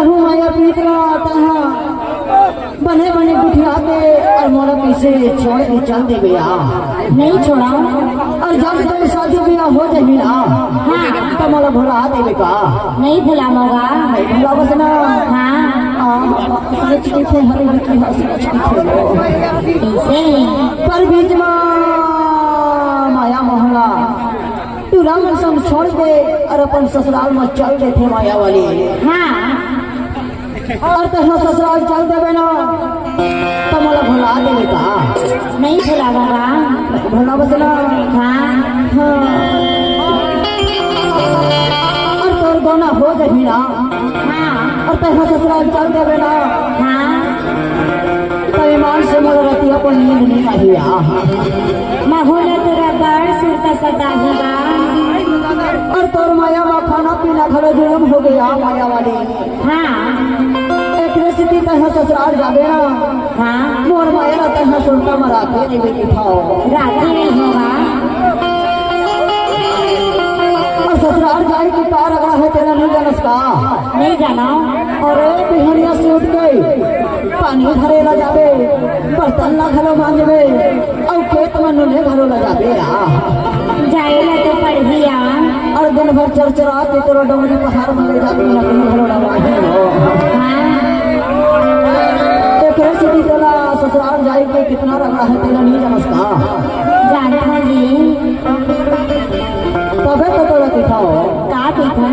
कहूँ माया पीतरा आता है बने बने गुठिया के और मोरा पीछे छोड़ के चल दे भैया। नहीं छोड़ा और जब तुम शादी ब्याह हो जाएगी ना हाँ तो मोला भुला देवे का। नहीं भुलाऊंगा। नहीं भुला बस ना। हाँ सोच के थे हरी लिखी है सोच के कैसे पर बीच में माया मोहला तू राम संग छोड़ दे और अपन ससुराल में चल दे थे माया वाली। हाँ और तो ससुराल चल देवे ना तो मोला भुला देवे का। नहीं भुलाऊंगा। भुला बस ना। हाँ और तोर दोना हो जाही ना हाँ और तो ससुराल चल देवे ना हाँ तो ईमान से मोला रहती अपन नींद नहीं आई। माहौल तेरा बड़ सुनता सदा होगा। और तोर माया में खाना पीना खड़े जुलम हो गया माया वाली। हाँ एक स्थिति तह ससुराल जाबे ना हाँ मोर माया ना तह सुनता मरा के नहीं बेटी खाओ राखी नहीं होगा। और ससुराल जाए की कार अगड़ा है तेरा नहीं जानस का। नहीं जाना। और बिहनिया से उठ गई पानी भरे ला जाबे बर्तन ला घरो मांजबे और खेत में नुने घरो ला जाबे जाएगा तो पढ़िया। और दिन भर चरचरा के तोरो डोंगरी पहाड़ में ले जाबे ना तुम घरो ला हाँ एक स्थिति तोला ससुराल जाए के कितना रगड़ा है तेरा नहीं जानस का। जानता जी तबे तो तोरा दिखाओ का देखा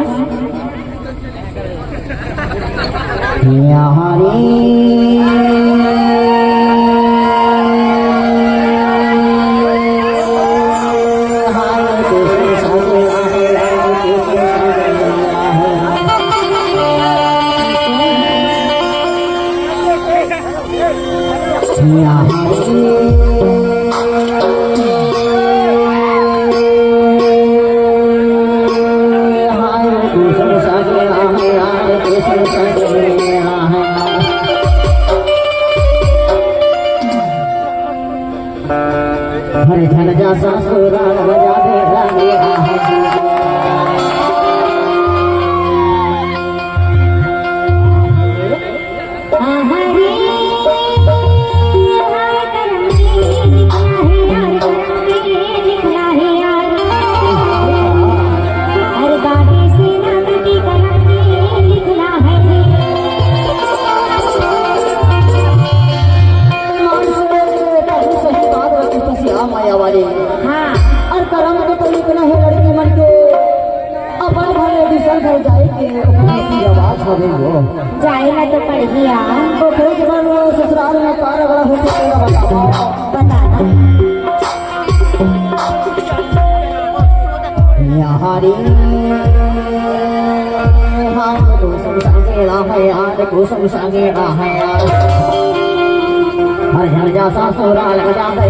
हरे धन जा ससुरा बजा दे रानी माया वाले। हाँ और करम के तो निकला है लड़की मन के अपन भले दिशा घर जाए के आवाज हो गई हो जाएगा तो पढ़िया। तो फिर जब ससुराल में कार बड़ा हो तेरा बताना यारी हाँ तो संसागेड़ा है यार को संसागेड़ा है यार हर झल जा ससुराल बजा दे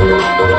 Thank you.